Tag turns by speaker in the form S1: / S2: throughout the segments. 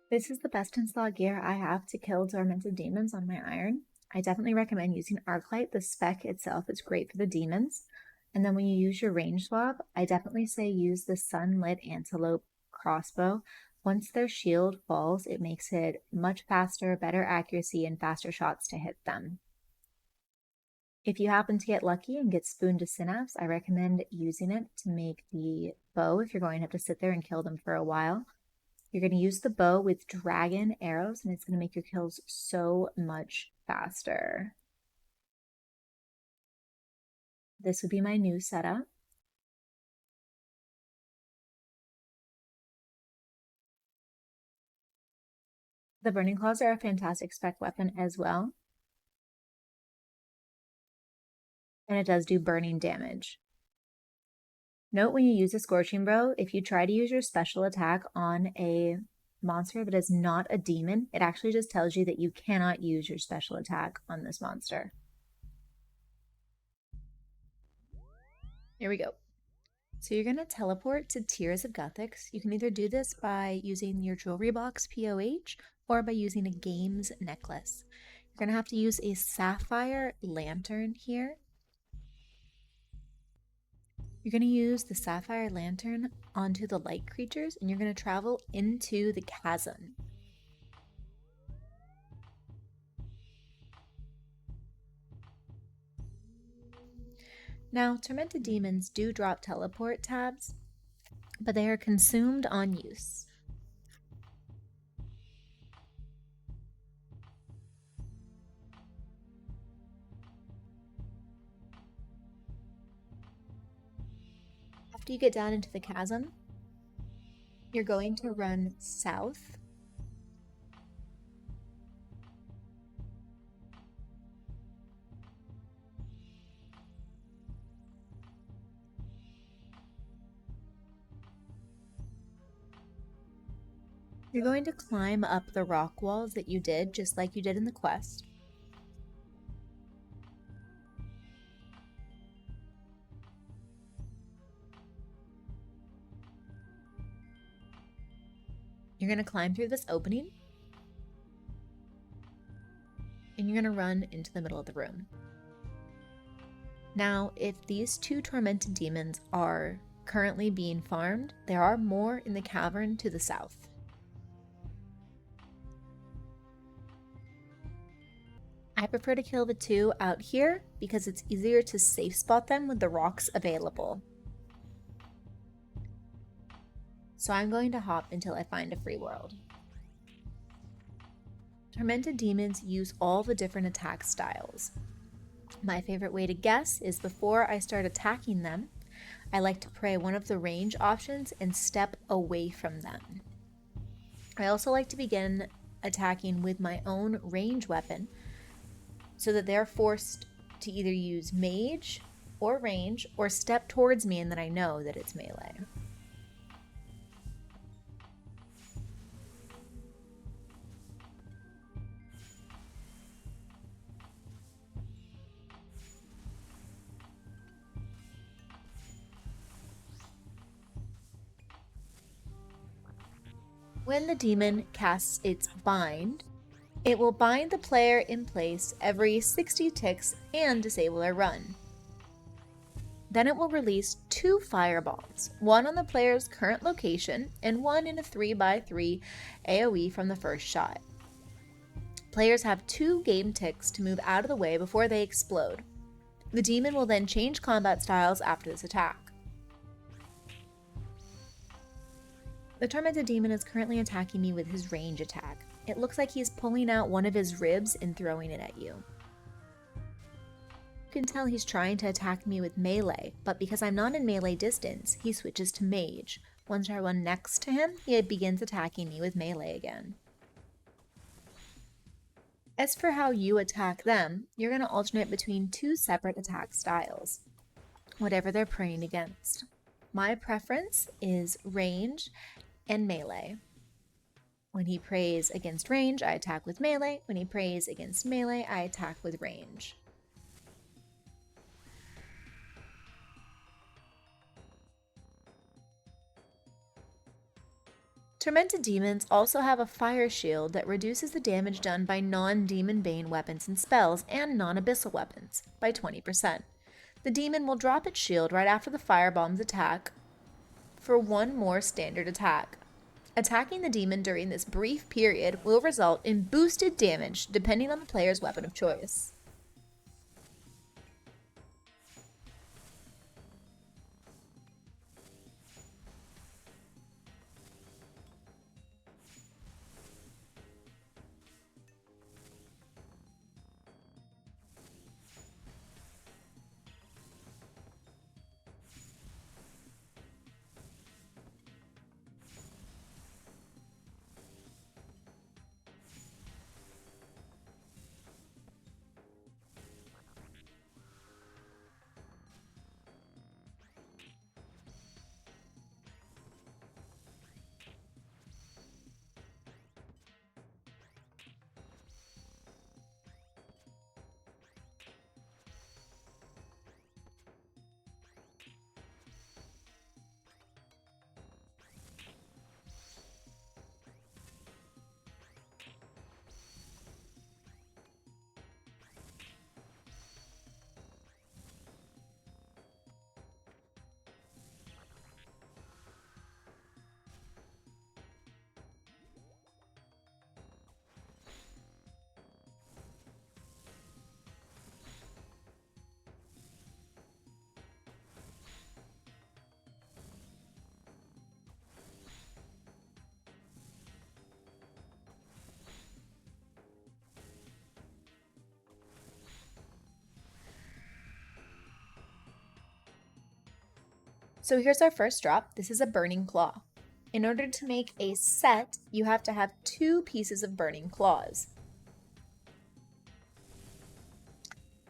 S1: This is the best install gear I have to kill tormented demons on my iron. I definitely recommend using Arclight. The spec itself is great for the demons. And then when you use your range swap, I definitely say use the Sunlit Antelope crossbow. Once their shield falls, it makes it much faster, better accuracy, and faster shots to hit them. If you happen to get lucky and get spooned to synapse, I recommend using it to make the bow if you're going to have to sit there and kill them for a while. You're going to use the bow with dragon arrows, and it's going to make your kills so much faster. This would be my new setup. The Burning Claws are a fantastic spec weapon as well. And it does do burning damage. Note when you use a Scorching Bow, if you try to use your special attack on a monster that is not a demon, it actually just tells you that you cannot use your special attack on this monster. Here we go. So you're going to teleport to Tears of Guthix. You can either do this by using your jewelry box POH or by using a games necklace. You're going to have to use a sapphire lantern here. You're going to use the sapphire lantern onto the light creatures, and you're going to travel into the chasm. Now, Tormented Demons do drop teleport tabs, but they are consumed on use. After you get down into the chasm, you're going to run south. You're going to climb up the rock walls that you did, just like you did in the quest. You're going to climb through this opening, and you're going to run into the middle of the room. Now, if these two tormented demons are currently being farmed, there are more in the cavern to the south. I prefer to kill the two out here because it's easier to safe spot them with the rocks available. So I'm going to hop until I find a free world. Tormented demons use all the different attack styles. My favorite way to guess is before I start attacking them, I like to pray one of the range options and step away from them. I also like to begin attacking with my own range weapon so that they're forced to either use mage or range or step towards me and then I know that it's melee. When the demon casts its bind, it will bind the player in place every 60 ticks and disable their run. Then it will release 2 fireballs, one on the player's current location and one in a 3x3 AoE from the first shot. Players have 2 game ticks to move out of the way before they explode. The demon will then change combat styles after this attack. The Tormented Demon is currently attacking me with his range attack. It looks like he's pulling out one of his ribs and throwing it at you. You can tell he's trying to attack me with melee, but because I'm not in melee distance, he switches to mage. Once I run next to him, he begins attacking me with melee again. As for how you attack them, you're going to alternate between 2 separate attack styles, whatever they're praying against. My preference is range and melee. When he prays against range, I attack with melee. When he prays against melee, I attack with range. Tormented demons also have a fire shield that reduces the damage done by non-demon bane weapons and spells and non-abyssal weapons by 20%. The demon will drop its shield right after the firebomb's attack for one more standard attack. Attacking the demon during this brief period will result in boosted damage depending on the player's weapon of choice. So here's our first drop. This is a Burning Claw. In order to make a set, you have to have 2 pieces of Burning Claws.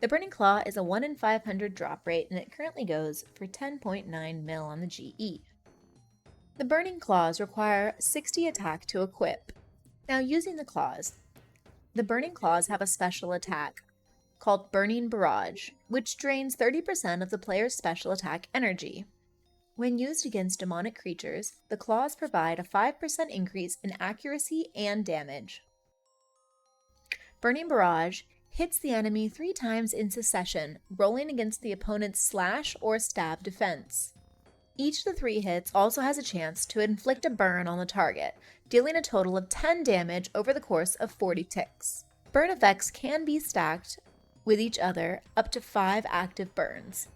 S1: The Burning Claw is a 1 in 500 drop rate, and it currently goes for 10.9 mil on the GE. The Burning Claws require 60 attack to equip. Now using the claws, the Burning Claws have a special attack called Burning Barrage, which drains 30% of the player's special attack energy. When used against demonic creatures, the claws provide a 5% increase in accuracy and damage. Burning Barrage hits the enemy 3 times in succession, rolling against the opponent's slash or stab defense. Each of the 3 hits also has a chance to inflict a burn on the target, dealing a total of 10 damage over the course of 40 ticks. Burn effects can be stacked with each other up to 5 active burns.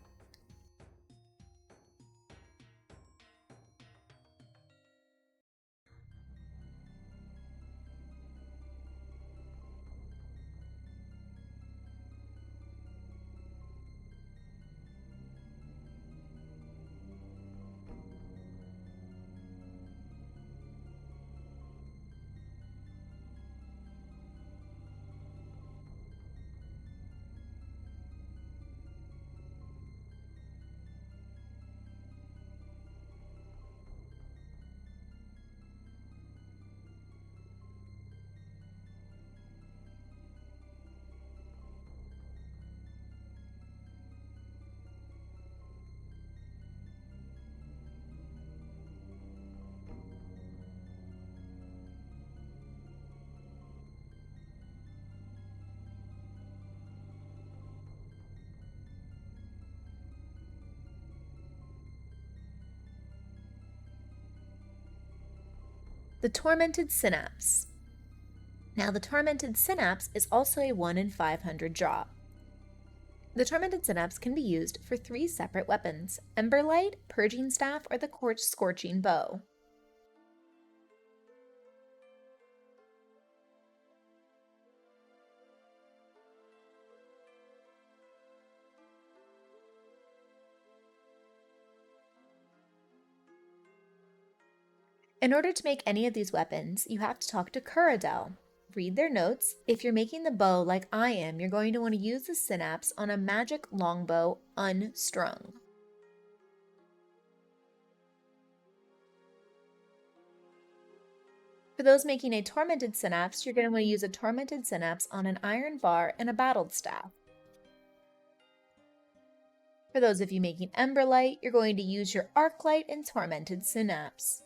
S1: The Tormented Synapse. Now, the Tormented Synapse is also a 1 in 500 drop. The Tormented Synapse can be used for 3 separate weapons: Emberlight, Purging Staff, or the Scorching Bow. In order to make any of these weapons, you have to talk to Kuradel. Read their notes. If you're making the bow like I am, you're going to want to use the synapse on a magic longbow unstrung. For those making a tormented synapse, you're going to want to use a tormented synapse on an iron bar and a battled staff. For those of you making Emberlight, you're going to use your Arclight and Tormented Synapse.